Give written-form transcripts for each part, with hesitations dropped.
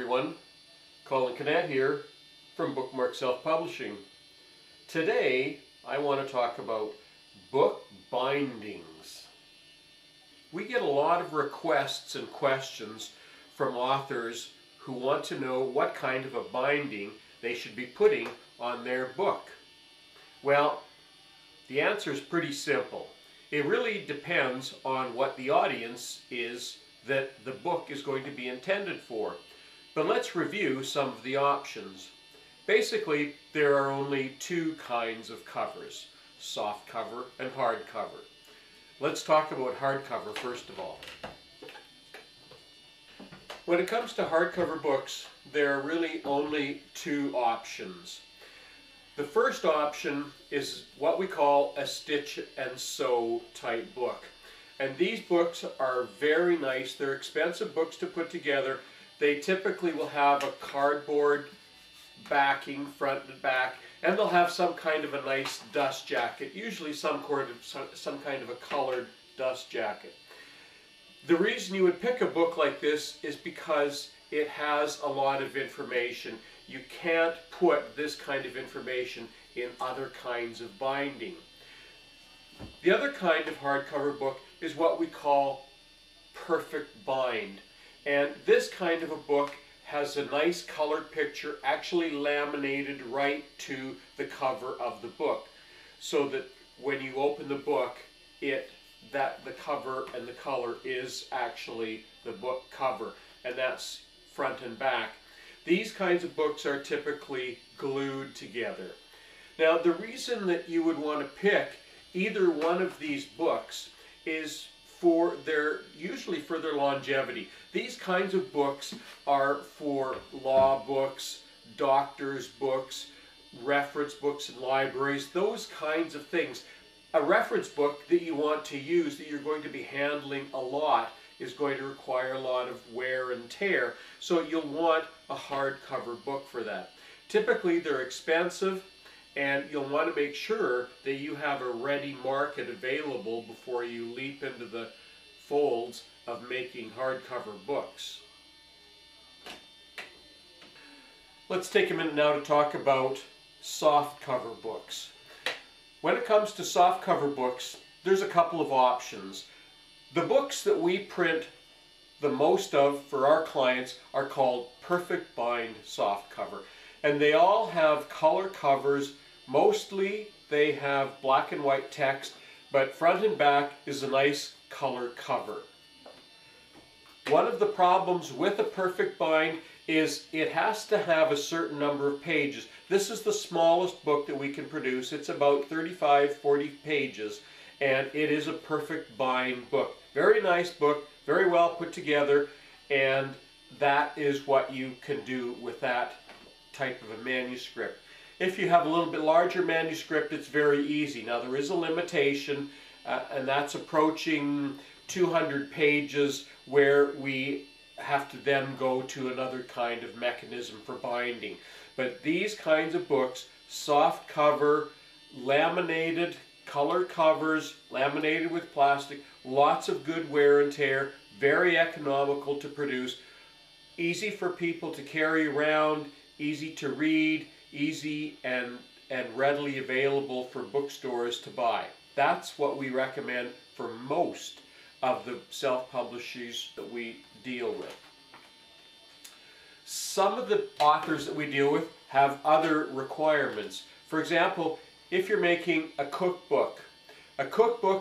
everyone, Colin Canet here from Bookmark Self-Publishing. Today I want to talk about book bindings. We get a lot of requests and questions from authors who want to know what kind of a binding they should be putting on their book. Well, the answer is pretty simple. It really depends on what the audience is that the book is going to be intended for. But let's review some of the options. Basically, there are only two kinds of covers, soft cover and hard cover. Let's talk about hardcover first of all. When it comes to hardcover books, there are really only two options. The first option is what we call a stitch and sew type book. And these books are very nice. They're expensive books to put together. They typically will have a cardboard backing, front and back, and they'll have some kind of a nice dust jacket, usually some kind of a colored dust jacket. The reason you would pick a book like this is because it has a lot of information. You can't put this kind of information in other kinds of binding. The other kind of hardcover book is what we call perfect bind. And this kind of a book has a nice colored picture actually laminated right to the cover of the book, so that when you open the book, the cover and the color is actually the book cover, and that's front and back. These kinds of books are typically glued together. Now, the reason that you would want to pick either one of these books is usually for their longevity. These kinds of books are for law books, doctors' books, reference books in libraries, those kinds of things. A reference book that you want to use, that you're going to be handling a lot, is going to require a lot of wear and tear, so you'll want a hardcover book for that. Typically they're expensive, and you'll want to make sure that you have a ready market available before you leap into the folds of making hardcover books. Let's take a minute now to talk about softcover books. When it comes to softcover books, there's a couple of options. The books that we print the most of for our clients are called perfect bind softcover, and they all have color covers. Mostly they have black and white text, but front and back is a nice color cover. One of the problems with a perfect bind is it has to have a certain number of pages. This is the smallest book that we can produce. It's about 35-40 pages, and it is a perfect bind book. Very nice book, very well put together, and that is what you can do with that type of a manuscript. If you have a little bit larger manuscript, it's very easy. Now, there is a limitation, and that's approaching 200 pages, where we have to then go to another kind of mechanism for binding. But these kinds of books, soft cover, laminated, color covers, laminated with plastic, lots of good wear and tear, very economical to produce, easy for people to carry around, easy to read, easy and readily available for bookstores to buy. That's what we recommend for most of the self-publishers that we deal with. Some of the authors that we deal with have other requirements. For example, if you're making a cookbook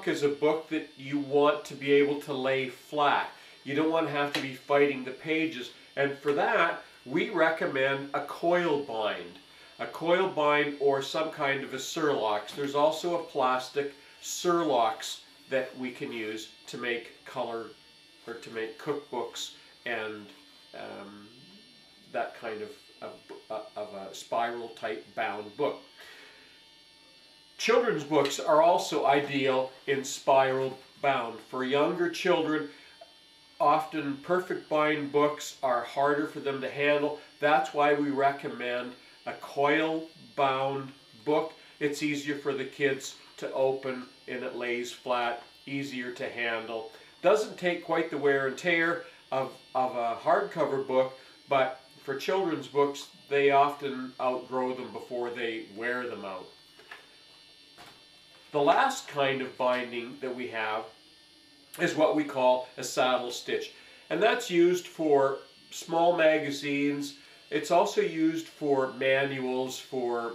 is a book that you want to be able to lay flat. You don't want to have to be fighting the pages, and for that we recommend a coil bind. A coil bind or some kind of a Surlox. There's also a plastic Surlox that we can use to make color or to make cookbooks and that kind of a spiral type bound book. Children's books are also ideal in spiral bound. For younger children, often perfect bind books are harder for them to handle. That's why we recommend a coil bound book. It's easier for the kids to open and it lays flat, easier to handle. Doesn't take quite the wear and tear of a hardcover book, but for children's books, they often outgrow them before they wear them out. The last kind of binding that we have is what we call a saddle stitch. And that's used for small magazines. It's also used for manuals, for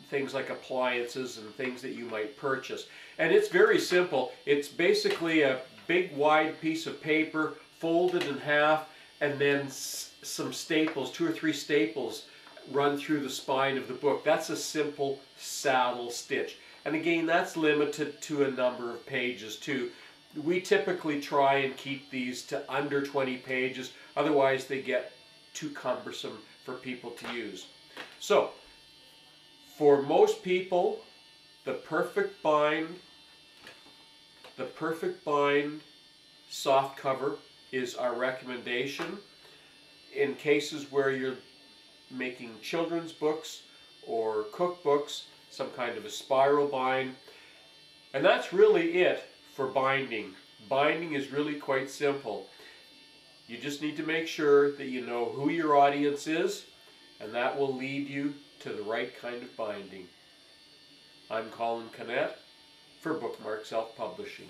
things like appliances and things that you might purchase. And it's very simple. It's basically a big wide piece of paper folded in half, and then some staples, 2 or 3 staples, run through the spine of the book. That's a simple saddle stitch. And again, that's limited to a number of pages too. We typically try and keep these to under 20 pages, otherwise they get too cumbersome for people to use. So, for most people, the perfect bind soft cover is our recommendation. In cases where you're making children's books or cookbooks, some kind of a spiral bind. And that's really it for binding. Binding is really quite simple. You just need to make sure that you know who your audience is, and that will lead you to the right kind of binding. I'm Colin Canet for Bookmark Self-Publishing.